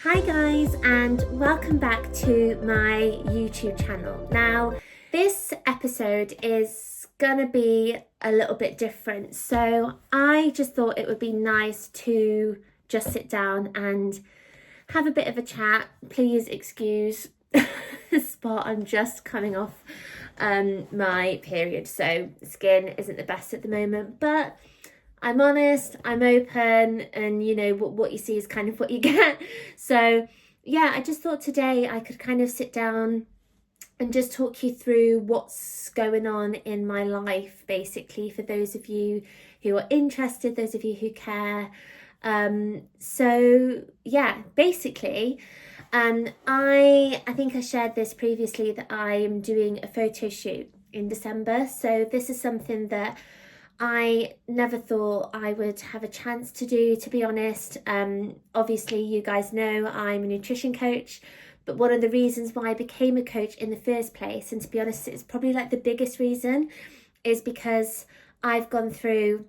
Hi guys, and welcome back to my YouTube channel. Now, this episode is gonna be a little bit different. So I just thought it would be nice to just sit down and have a bit of a chat. Please excuse the spot. I'm just coming off my period, so skin isn't the best at the moment, but I'm honest, I'm open, and you know what you see is kind of what you get. So yeah, I just thought today I could kind of sit down and just talk you through what's going on in my life, basically, for those of you who are interested, those of you who care. So yeah, basically, I think I shared this previously that I am doing a photo shoot in December. So this is something that I never thought I would have a chance to do, to be honest. Obviously, you guys know I'm a nutrition coach, but one of the reasons why I became a coach in the first place, and to be honest, it's probably like the biggest reason, is because I've gone through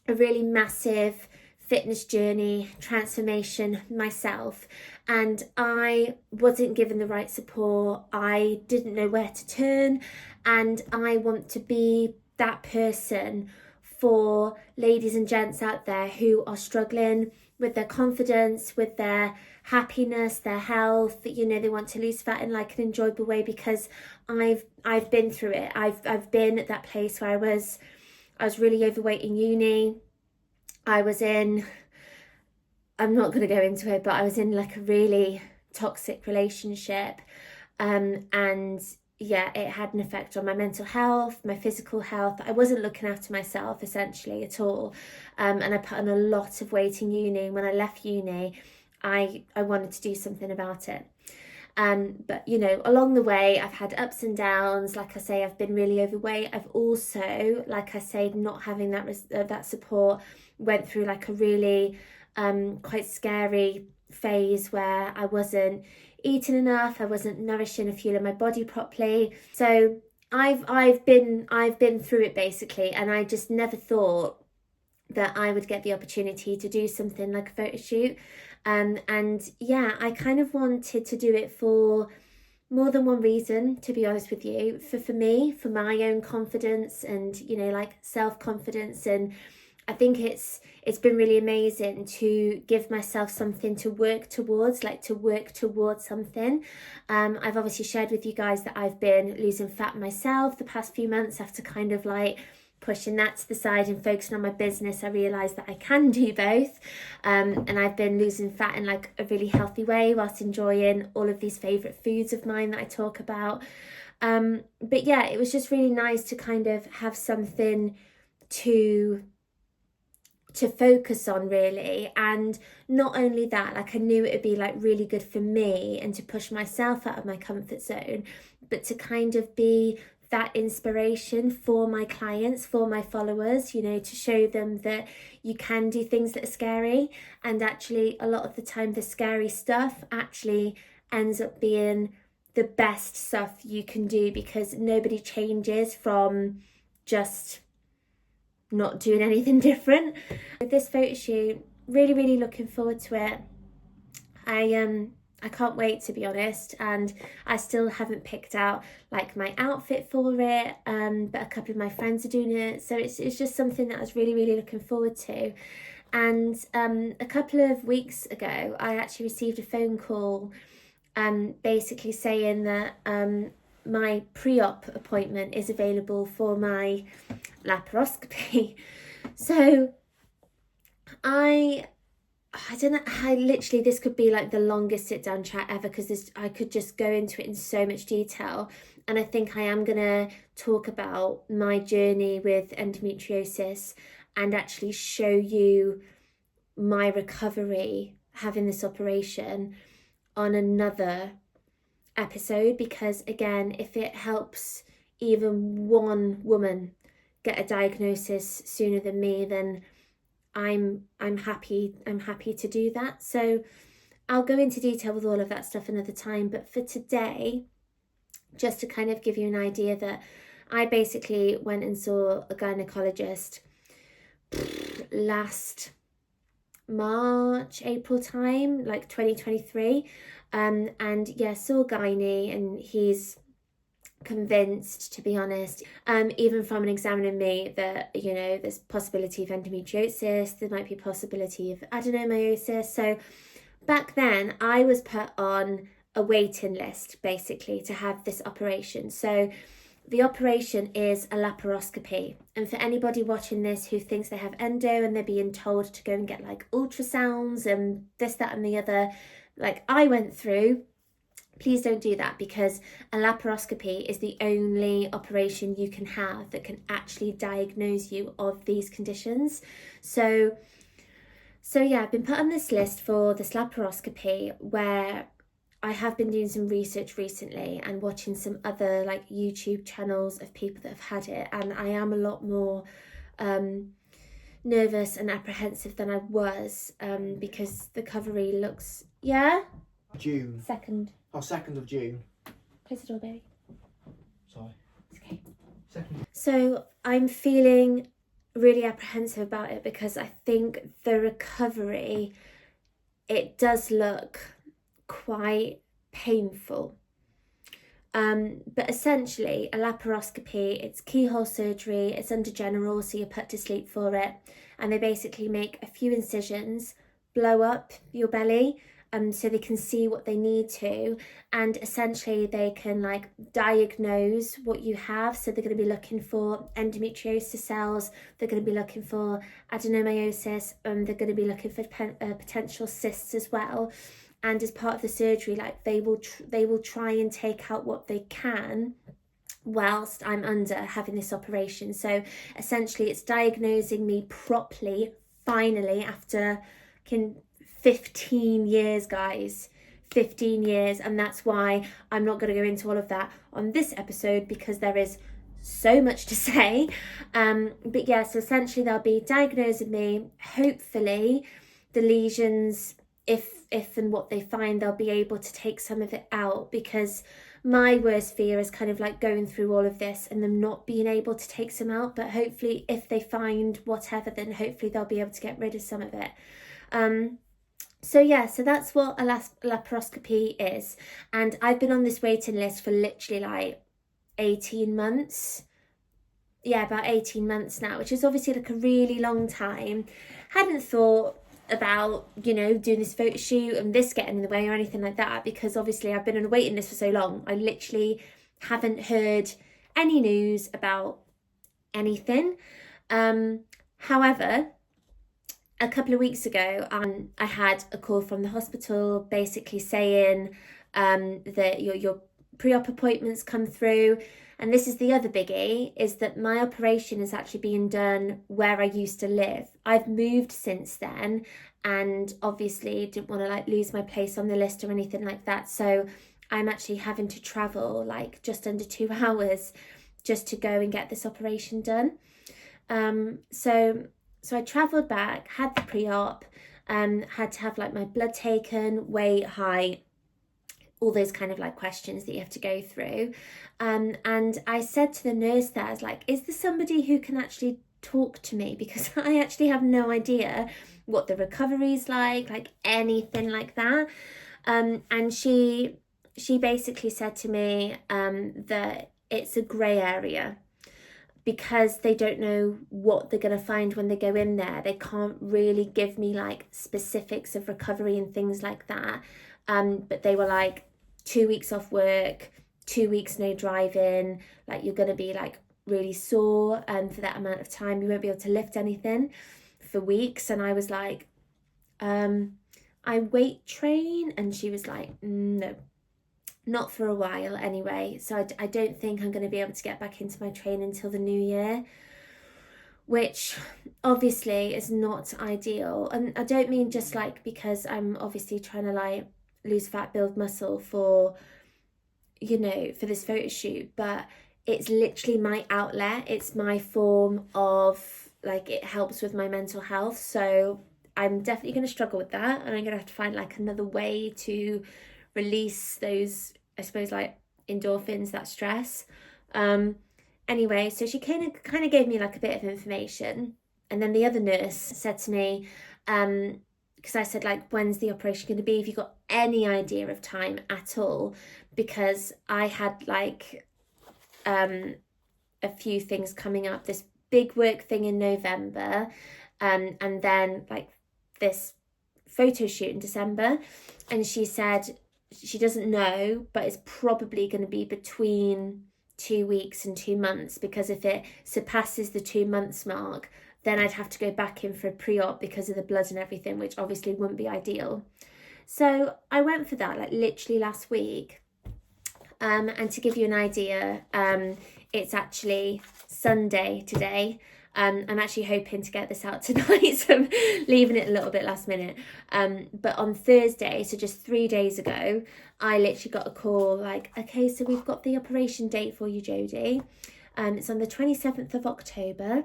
a really massive fitness journey, transformation myself, and I wasn't given the right support. I didn't know where to turn, and I want to be that person for ladies and gents out there who are struggling with their confidence, with their happiness, their health. You know, they want to lose fat in like an enjoyable way, because I've been through it. I've been at that place where I was really overweight in uni. I'm not going to go into it, but I was in like a really toxic relationship, and yeah, it had an effect on my mental health, my physical health. I wasn't looking after myself essentially at all. And I put on a lot of weight in uni. When I left uni, I wanted to do something about it. But you know, along the way, I've had ups and downs. Like I say, I've been really overweight. I've also, like I say, not having that support, went through like a really quite scary phase where I wasn't eating enough, I wasn't nourishing and fueling my body properly. So I've been through it basically, and I just never thought that I would get the opportunity to do something like a photo shoot. And yeah, I kind of wanted to do it for more than one reason, to be honest with you. For me, for my own confidence and, you know, like self-confidence. And I think it's been really amazing to give myself something to work towards, like to work towards something. I've obviously shared with you guys that I've been losing fat myself the past few months after kind of like pushing that to the side and focusing on my business. I realised that I can do both, and I've been losing fat in like a really healthy way whilst enjoying all of these favourite foods of mine that I talk about. But yeah, it was just really nice to kind of have something to focus on, really. And not only that, like I knew it would be like really good for me and to push myself out of my comfort zone, but to kind of be that inspiration for my clients, for my followers, you know, to show them that you can do things that are scary. And actually, a lot of the time, the scary stuff actually ends up being the best stuff you can do, because nobody changes from just not doing anything different. With this photo shoot, really looking forward to it. I can't wait, to be honest, and I still haven't picked out like my outfit for it, but a couple of my friends are doing it, so it's just something that I was really looking forward to. And a couple of weeks ago, I actually received a phone call, basically saying that my pre-op appointment is available for my laparoscopy. So I don't know, I literally, this could be like the longest sit down chat ever, because I could just go into it in so much detail. And I think I am gonna talk about my journey with endometriosis and actually show you my recovery having this operation on another episode, because again, if it helps even one woman get a diagnosis sooner than me, then I'm happy to do that. So I'll go into detail with all of that stuff another time, but for today, just to kind of give you an idea, that I basically went and saw a gynecologist last March, April time, like 2023. And yeah, saw gynae, and he's convinced, to be honest, even from an examining me, that, you know, there's possibility of endometriosis, there might be possibility of adenomyosis. So back then I was put on a waiting list basically to have this operation. So the operation is a laparoscopy, and for anybody watching this who thinks they have endo and they're being told to go and get like ultrasounds and this, that and the other, like I went through, please don't do that, because a laparoscopy is the only operation you can have that can actually diagnose you of these conditions. So yeah, I've been put on this list for this laparoscopy, where I have been doing some research recently and watching some other like YouTube channels of people that have had it, and I am a lot more nervous and apprehensive than I was, because the recovery looks, June. 2nd. Oh, 2nd of June. Close the door, baby. Sorry. It's okay. 2nd. So I'm feeling really apprehensive about it, because I think the recovery, it does look quite painful. But essentially a laparoscopy, it's keyhole surgery, it's under general, so you're put to sleep for it, and they basically make a few incisions, blow up your belly, so they can see what they need to, and essentially they can like diagnose what you have. So they're going to be looking for endometriosis cells, they're going to be looking for adenomyosis, they're going to be looking for potential cysts as well. And as part of the surgery, like they will try and take out what they can whilst I'm under having this operation. So essentially it's diagnosing me properly, finally, after 15 years, guys. 15 years. And that's why I'm not going to go into all of that on this episode, because there is so much to say. But yeah, so essentially they'll be diagnosing me. Hopefully the lesions, if and what they find, they'll be able to take some of it out, because my worst fear is kind of like going through all of this and them not being able to take some out. But hopefully if they find whatever, then hopefully they'll be able to get rid of some of it. So yeah, so that's what a laparoscopy is. And I've been on this waiting list for literally like 18 months. Yeah, about 18 months now, which is obviously like a really long time. Hadn't thought about, you know, doing this photo shoot and this getting in the way or anything like that, because obviously I've been on a waiting list for so long. I literally haven't heard any news about anything. However, a couple of weeks ago, I had a call from the hospital basically saying that your pre-op appointments come through. And this is the other biggie, is that my operation is actually being done where I used to live. I've moved since then, and obviously didn't want to like lose my place on the list or anything like that. So I'm actually having to travel like just under 2 hours just to go and get this operation done. So I travelled back, had the pre-op, had to have like my blood taken, weight, height, all those kind of like questions that you have to go through. And I said to the nurse there, I was like, is there somebody who can actually talk to me? Because I actually have no idea what the recovery is like anything like that. And she basically said to me that it's a grey area, because they don't know what they're going to find when they go in there. They can't really give me like specifics of recovery and things like that. But they were like, 2 weeks off work, 2 weeks no driving, like you're going to be like really sore for that amount of time. You won't be able to lift anything for weeks. And I was like, I weight train. And she was like, no, not for a while anyway. So I don't think I'm going to be able to get back into my training until the new year, which obviously is not ideal. And I don't mean just like because I'm obviously trying to like lose fat, build muscle for, you know, for this photo shoot, but it's literally my outlet. It's my form of like, it helps with my mental health. So I'm definitely going to struggle with that, and I'm going to have to find like another way to release those, I suppose, like endorphins, that stress. Anyway, so she kind of gave me like a bit of information, and then the other nurse said to me, because I said, like, when's the operation going to be? Have you got any idea of time at all? Because I had like a few things coming up, this big work thing in November, and then like this photo shoot in December. And she said she doesn't know, but it's probably going to be between 2 weeks and 2 months, because if it surpasses the 2 months mark, then I'd have to go back in for a pre-op because of the blood and everything, which obviously wouldn't be ideal. So I went for that, like literally last week. And to give you an idea, it's actually Sunday today. I'm actually hoping to get this out tonight, so I'm leaving it a little bit last minute. But on Thursday, so just 3 days ago, I literally got a call like, okay, so we've got the operation date for you, Jodie. It's on the 27th of October.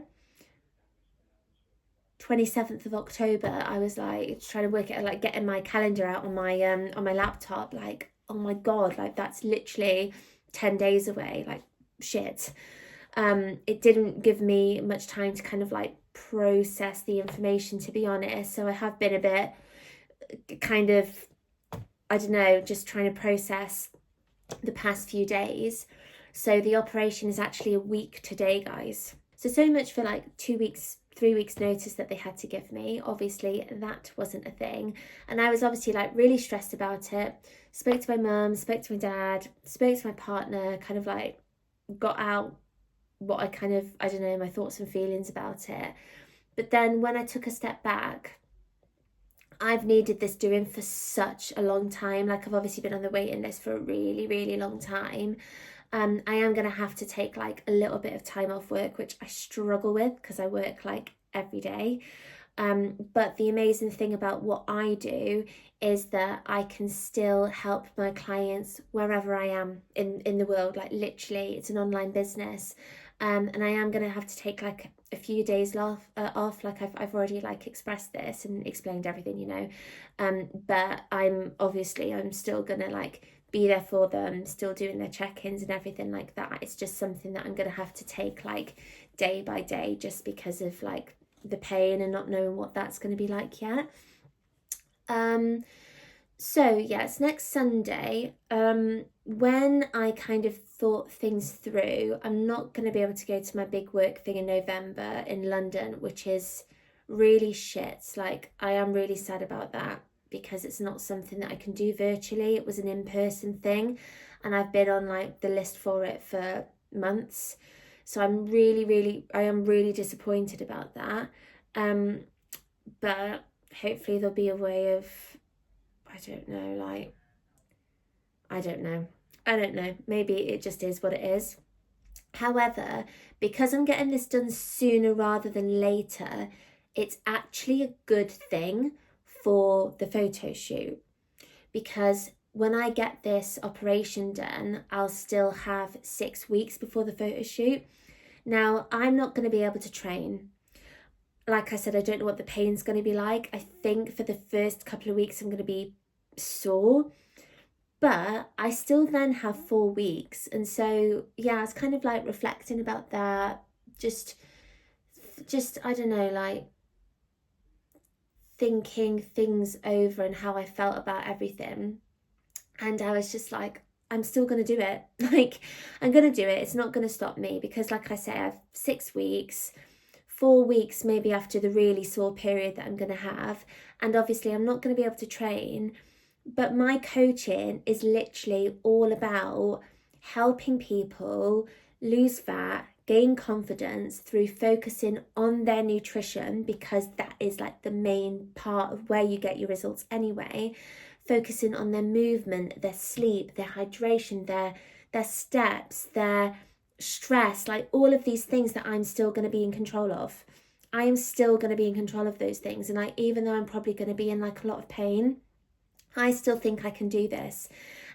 27th of October. I was like trying to work it, like getting my calendar out on my laptop, like, oh my God, like that's literally 10 days away, like shit. It didn't give me much time to kind of like process the information, to be honest. So I have been a bit kind of, I don't know, just trying to process the past few days. So the operation is actually a week today, guys. So much for like 2 weeks, 3 weeks notice that they had to give me. Obviously that wasn't a thing, and I was obviously like really stressed about it. Spoke to my mum, spoke to my dad, spoke to my partner, kind of like got out what I kind of, I don't know, my thoughts and feelings about it. But then when I took a step back, I've needed this doing for such a long time. Like I've obviously been on the waiting list for a really, really long time. I am going to have to take like a little bit of time off work, which I struggle with because I work like every day. But the amazing thing about what I do is that I can still help my clients wherever I am in the world. Like literally, it's an online business. And I am going to have to take like a few days off. Like I've already like expressed this and explained everything, you know. But I'm still going to like be there for them, still doing their check-ins and everything like that. It's just something that I'm going to have to take like day by day, just because of like the pain and not knowing what that's going to be like yet. So yeah, it's next Sunday. When I kind of thought things through, I'm not going to be able to go to my big work thing in November in London, which is really shit. Like I am really sad about that, because it's not something that I can do virtually. It was an in-person thing, and I've been on like the list for it for months. So I am really disappointed about that. But hopefully there'll be a way of, I don't know. Maybe it just is what it is. However, because I'm getting this done sooner rather than later, it's actually a good thing for the photo shoot, because when I get this operation done, I'll still have 6 weeks before the photo shoot. Now, I'm not going to be able to train. Like I said, I don't know what the pain's going to be like. I think for the first couple of weeks, I'm going to be sore, but I still then have 4 weeks. And so, yeah, I was kind of like reflecting about that. Just, I don't know, like thinking things over and how I felt about everything. And I was just like, I'm still going to do it. Like, I'm going to do it. It's not going to stop me, because like I say, I have 6 weeks, 4 weeks maybe after the really sore period that I'm going to have. And obviously I'm not going to be able to train, but my coaching is literally all about helping people lose fat, gain confidence through focusing on their nutrition, because that is like the main part of where you get your results anyway. Focusing on their movement, their sleep, their hydration, their steps, their stress, like all of these things that I'm still going to be in control of. I am still going to be in control of those things. And like, even though I'm probably going to be in like a lot of pain, I still think I can do this.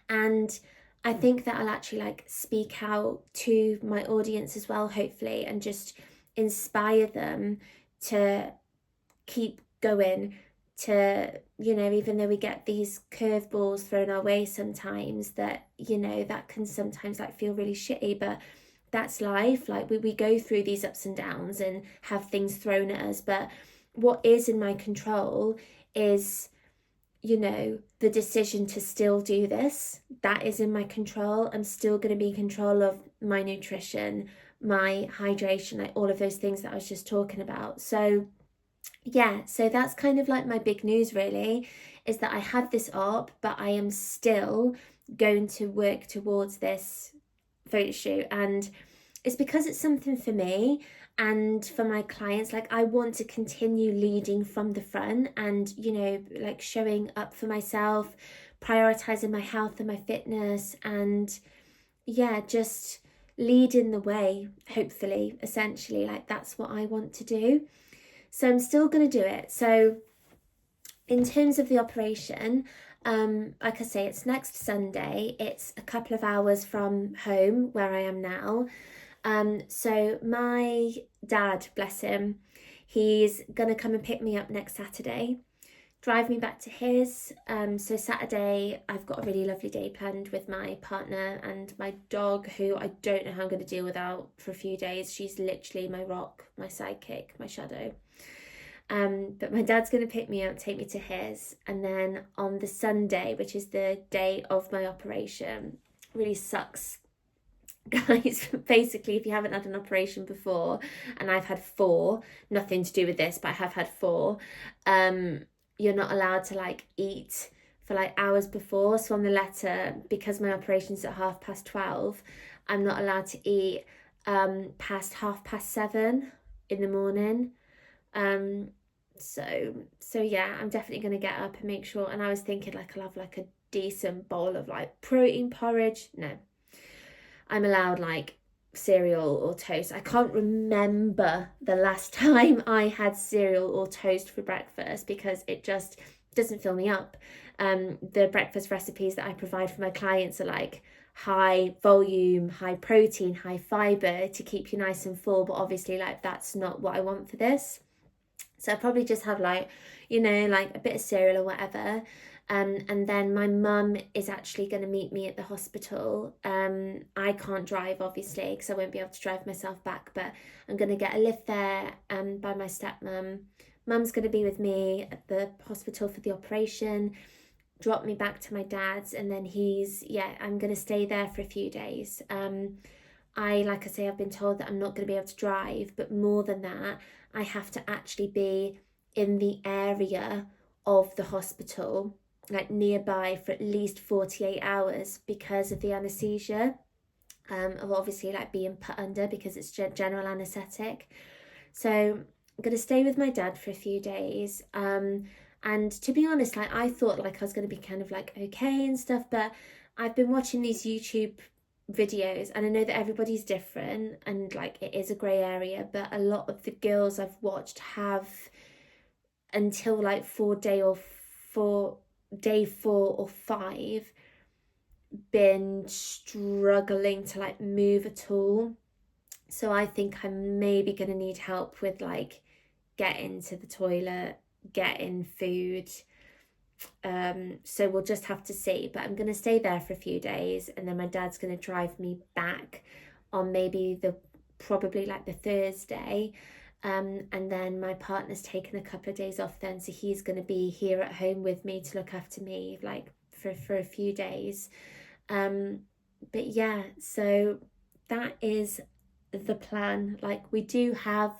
And I think that I'll actually like speak out to my audience as well, hopefully, and just inspire them to keep going, to, you know, even though we get these curveballs thrown our way sometimes, that, you know, that can sometimes like feel really shitty, but that's life. Like we go through these ups and downs and have things thrown at us, but what is in my control is, you know, the decision to still do this. That is in my control. I'm still going to be in control of my nutrition, my hydration, like all of those things that I was just talking about. So yeah, so that's kind of like my big news really, is that I have this op, but I am still going to work towards this photo shoot. And it's because it's something for me and for my clients. Like, I want to continue leading from the front and, you know, like showing up for myself, prioritizing my health and my fitness, and yeah, just leading the way, hopefully, essentially. Like, that's what I want to do. So I'm still going to do it. So in terms of the operation, like I say, it's next Sunday. It's a couple of hours from home where I am now. So my dad, bless him, he's gonna come and pick me up next Saturday, drive me back to his. So Saturday, I've got a really lovely day planned with my partner and my dog, who I don't know how I'm going to deal without for a few days. She's literally my rock, my sidekick, my shadow. But my dad's going to pick me up, take me to his, and then on the Sunday, which is the day of my operation, really sucks, guys. Basically, if you haven't had an operation before, and I've had 4, nothing to do with this, but I have had 4, you're not allowed to like eat for like hours before. So on the letter, because my operation's at 12:30, I'm not allowed to eat past 7:30 in the morning. So yeah, I'm definitely gonna get up and make sure. And I was thinking like I'll have like a decent bowl of like protein porridge. No, I'm allowed like cereal or toast. I can't remember the last time I had cereal or toast for breakfast because it just doesn't fill me up. The breakfast recipes that I provide for my clients are like high volume, high protein, high fiber to keep you nice and full, but obviously like that's not what I want for this. So I probably just have like, you know, like a bit of cereal or whatever. And then my mum is actually going to meet me at the hospital. I can't drive, obviously, because I won't be able to drive myself back, but I'm going to get a lift there by my stepmum. Mum's going to be with me at the hospital for the operation, drop me back to my dad's, and then I'm going to stay there for a few days. Like I say, I've been told that I'm not going to be able to drive, but more than that, I have to actually be in the area of the hospital, like nearby, for at least 48 hours because of the anaesthesia, of obviously like being put under because it's general anaesthetic. So I'm going to stay with my dad for a few days. And to be honest, like I thought like I was going to be kind of like okay and stuff, but I've been watching these YouTube videos and I know that everybody's different and like it is a grey area, but a lot of the girls I've watched have until like day 4 or 5 been struggling to like move at all. So I think I'm maybe going to need help with like getting to the toilet, getting food. So we'll just have to see, but I'm going to stay there for a few days and then my dad's going to drive me back on maybe probably like the Thursday. And then my partner's taken a couple of days off then, so he's going to be here at home with me to look after me like for a few days. But yeah, so that is the plan. Like we do have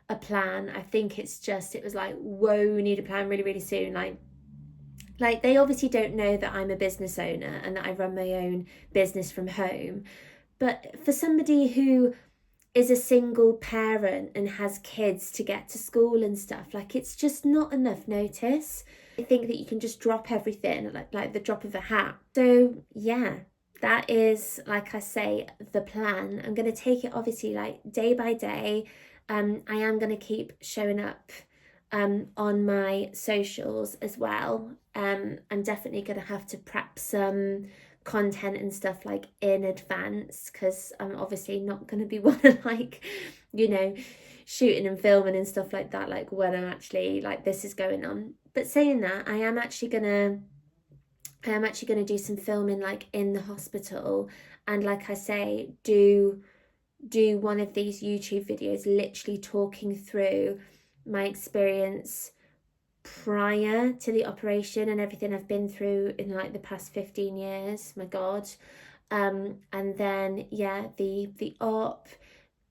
a plan. I think it was like, whoa, we need a plan really, really soon. Like they obviously don't know that I'm a business owner and that I run my own business from home. But for somebody who is a single parent and has kids to get to school and stuff, like it's just not enough notice. I think that you can just drop everything like the drop of a hat. So yeah, that is, like I say, the plan. I'm going to take it obviously like day by day. I am going to keep showing up on my socials as well. I'm definitely going to have to prep some content and stuff like in advance because I'm obviously not going to be one of like, you know, shooting and filming and stuff like that, like when I'm actually like this is going on. But saying that, I am actually gonna do some filming like in the hospital, and like I say, do one of these YouTube videos literally talking through my experience prior to the operation and everything I've been through in like the past 15 years, my God. And then yeah, the op,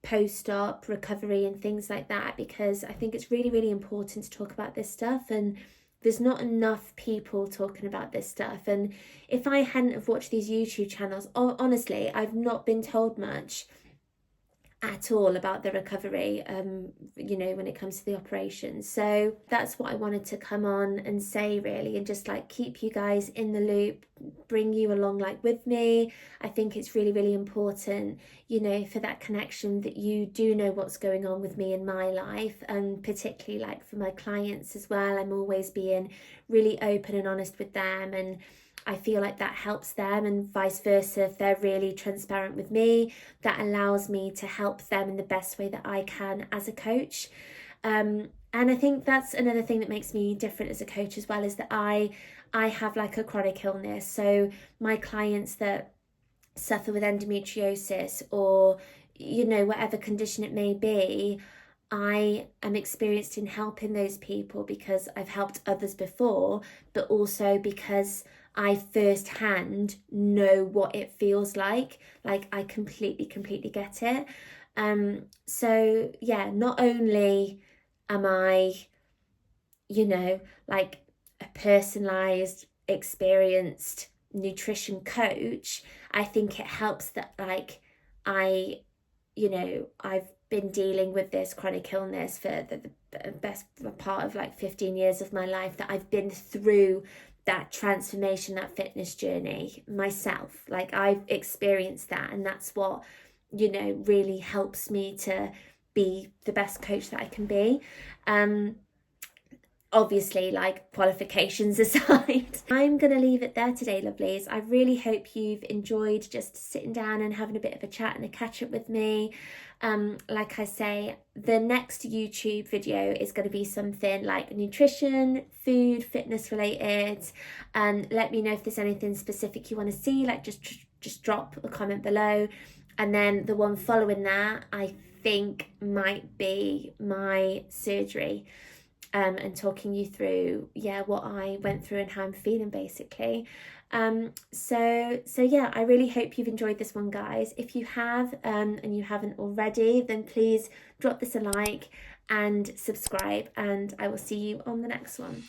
post-op recovery and things like that, because I think it's really, really important to talk about this stuff, and there's not enough people talking about this stuff. And if I hadn't have watched these YouTube channels, honestly, I've not been told much at all about the recovery, you know, when it comes to the operation. So that's what I wanted to come on and say, really, and just like keep you guys in the loop, bring you along like with me. I think it's really, really important, you know, for that connection, that you do know what's going on with me in my life, and particularly like for my clients as well. I'm always being really open and honest with them, and I feel like that helps them, and vice versa. If they're really transparent with me, that allows me to help them in the best way that I can as a coach. And I think that's another thing that makes me different as a coach as well, is that I have like a chronic illness. So my clients that suffer with endometriosis, or, you know, whatever condition it may be, I am experienced in helping those people because I've helped others before, but also because I firsthand know what it feels like. Like I completely get it. So yeah, not only am I, you know, like a personalized, experienced nutrition coach, I think it helps that like you know, I've been dealing with this chronic illness for the best part of like 15 years of my life, that I've been through that transformation, that fitness journey myself. Like I've experienced that, and that's what, you know, really helps me to be the best coach that I can be. Obviously, like qualifications aside, I'm going to leave it there today, lovelies. I really hope you've enjoyed just sitting down and having a bit of a chat and a catch up with me. Like I say, the next YouTube video is going to be something like nutrition, food, fitness related. Let me know if there's anything specific you want to see, like just drop a comment below. And then the one following that, I think, might be my surgery. And talking you through, yeah, what I went through and how I'm feeling, basically. So yeah, I really hope you've enjoyed this one, guys. If you have, and you haven't already, then please drop this a like and subscribe, and I will see you on the next one.